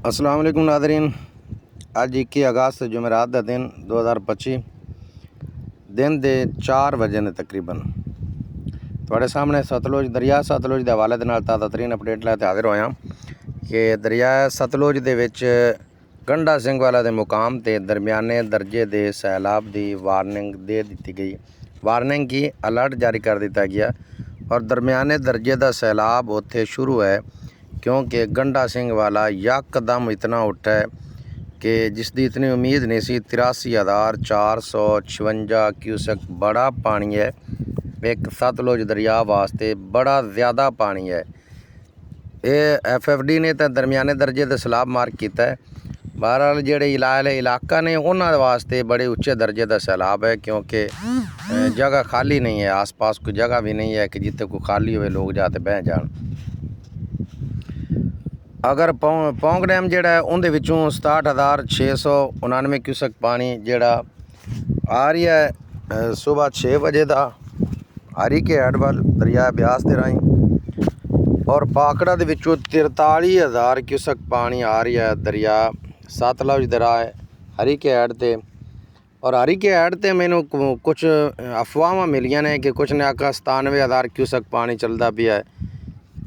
अस्सलाम वालेकुम नादरीन। अज 21 अगस्त जुमेरात का दिन 2025 दिन के 4 बजे ने तकरीबन थोड़े सामने सतलुज दरिया सतलुज के हवाले के ताज़ा तरीन अपडेट लैके हाजिर होया कि दरिया सतलुज के विच गंडा सिंह वाला के मुकाम ते दरमियाने दर्जे के सैलाब की वार्निंग दे दी गई। वार्निंग की अलर्ट जारी कर दिता गया और दरमियाने दर्जे का सैलाब उत्थे शुरू है क्योंकि गंडा सिंह वाला यकदम इतना उठा है कि जिसकी इतनी उम्मीद नहीं सी। 83,456 क्यूसेक बड़ा पानी है। एक सतलुज दरिया वास्ते बड़ा ज़्यादा पानी है। ये FFD ने तो दरमियाने दर्जे का सैलाब मार्क किया है। बहरहाल जेड़े इलाका ने उन्होंने वास्ते बड़े उच्चे दर्जे का सैलाब है क्योंकि जगह खाली नहीं है। आस पास कोई जगह भी नहीं है कि जिते कोई खाली हो लोग जाते बह जान। अगर पौंग डैम जोड़ा है उनके विचों 67,699 क्यूसेक पानी जोड़ा आ रही है सुबह 6 बजे का हरी के हैड वाल दरिया ब्यास के राही और पाकड़ा के विचों 43,000 क्यूसेक पानी आ रही है दरिया सतलुज दरा है हरी के हैड ते। और हरी के हैड ते मैनू कुछ अफवाह मिलियां ने कि कुछ ने आखा 97,000 क्यूसेक पानी चलता पिया है,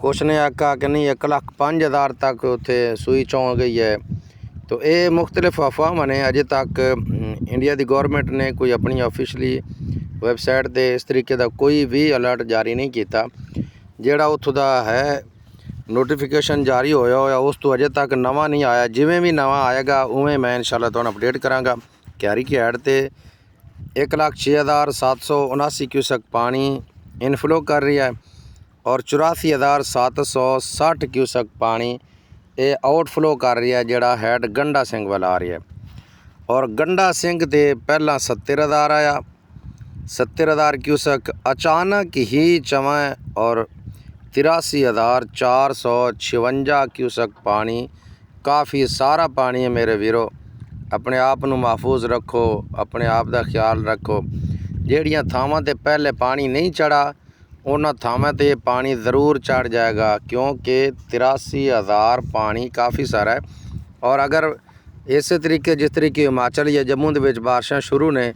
कुछ ने आखा कि नहीं 1,05,000 तक उत्थे सूई चौं गई है। तो ये मुख्तलिफ अफवाह ने अजे तक इंडिया की गौरमेंट ने कोई अपनी ऑफिशली वैबसाइट पर इस तरीके का कोई भी अलर्ट जारी नहीं किया। जोड़ा उत्थों का है नोटिफिकेशन जारी होया उस तो अजे तक नवा नहीं आया। जिमें भी नवा आएगा उमें मैं इंशाल्लाह तुहानू अपडेट करांगा। हरी के हैड ते 1,06,779 क्यूसेक पानी इनफ्लो कर रही है और 84,760 क्यूसेक पानी ये आउटफ्लो कर रही है जोड़ा हैड गंडा सिंह वाला आ रही है। और गंडा सिंह ते पहला 70,000 आया 70,000 क्यूसेक अचानक ही चवा और 83,456 क्यूसेक पानी काफ़ी सारा पानी है। मेरे वीरो अपने आप को महफूज रखो, अपने आप का ख्याल रखो। ਜਿਹੜੀਆਂ ਥਾਵਾਂ ਤੇ पहले पानी नहीं चढ़ा उन्होंने थावां ते पानी ज़रूर चढ़ जाएगा क्योंकि 83,000 पानी काफ़ी सारा है। और अगर इस तरीके जिस तरीके हिमाचल या जम्मू के बारिशां शुरू ने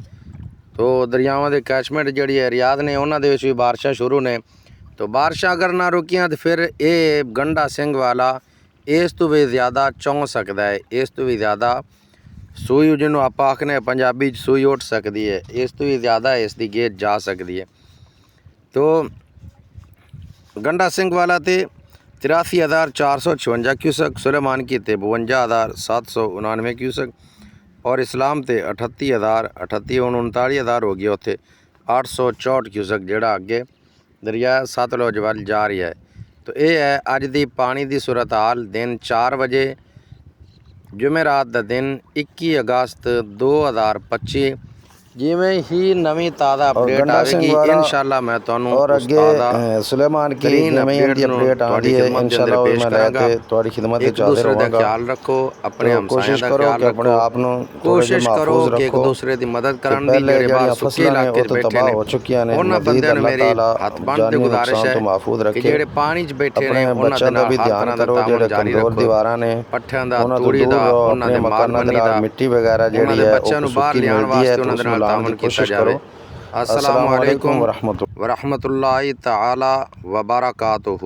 तो दरियावां के कैचमेंट जी है रियाद ने उन्होंने भी बारिशां शुरू ने तो बारिशां अगर ना रुकियां तो फिर ये गंडा सिंह वाला इस तो भी ज़्यादा चौं सकता है, इस तो भी ज़्यादा सूई जिन्हों आप आखने पंजाबी सूई उठ सकती है, इस तो भी ज़्यादा इसकी गेज जा सकती है। तो गंडा सिंह वाला ते 83,456 क्यूसेक, सुलेमान की ते 52,799 क्यूसेक और इस्लाम ते 38,000 हो गया उत्थे 864 क्यूसेक जोड़ा अगे दरिया सतलुज वाल जा रही है। तो ये है अज की पानी की सूरत हाल दिन 4 बजे जुमेरात का दिन 21 अगस्त 2025। जिमें ही नवी ताज़ा अपडेट आएगी इंशाल्लाह मैं तुहानू और अगे सुलेमान की अपडेट आ रही है इंशाल्लाह और मैं लेके तुम्हारी खिदमत एक दूसरे का ख्याल रखो, अपने हमसाया का ख्याल रखो, कोशिश करो कि एक दूसरे की मदद करन दी। जेड़े बाहर सुके इलाके च बैठे ने उन्हां बंदियां ने मेरी हथ बंद ते गुजारिश है कि जेड़े पानी च बैठे ने उन्हां दे नाल हर तरह दा तावन जारी रखो। पट्ठियां दा तूड़ी दा उन्हां दे मालमनी दा मिट्टी वगैरह जेड़ी है बच्चों नूं बाहर लियाण वास्ते उन्हां दे नाल तावन किया जाए। अस्सलाम वालेकुम व रहमतुल्लाहि तआला व बरकातुहू।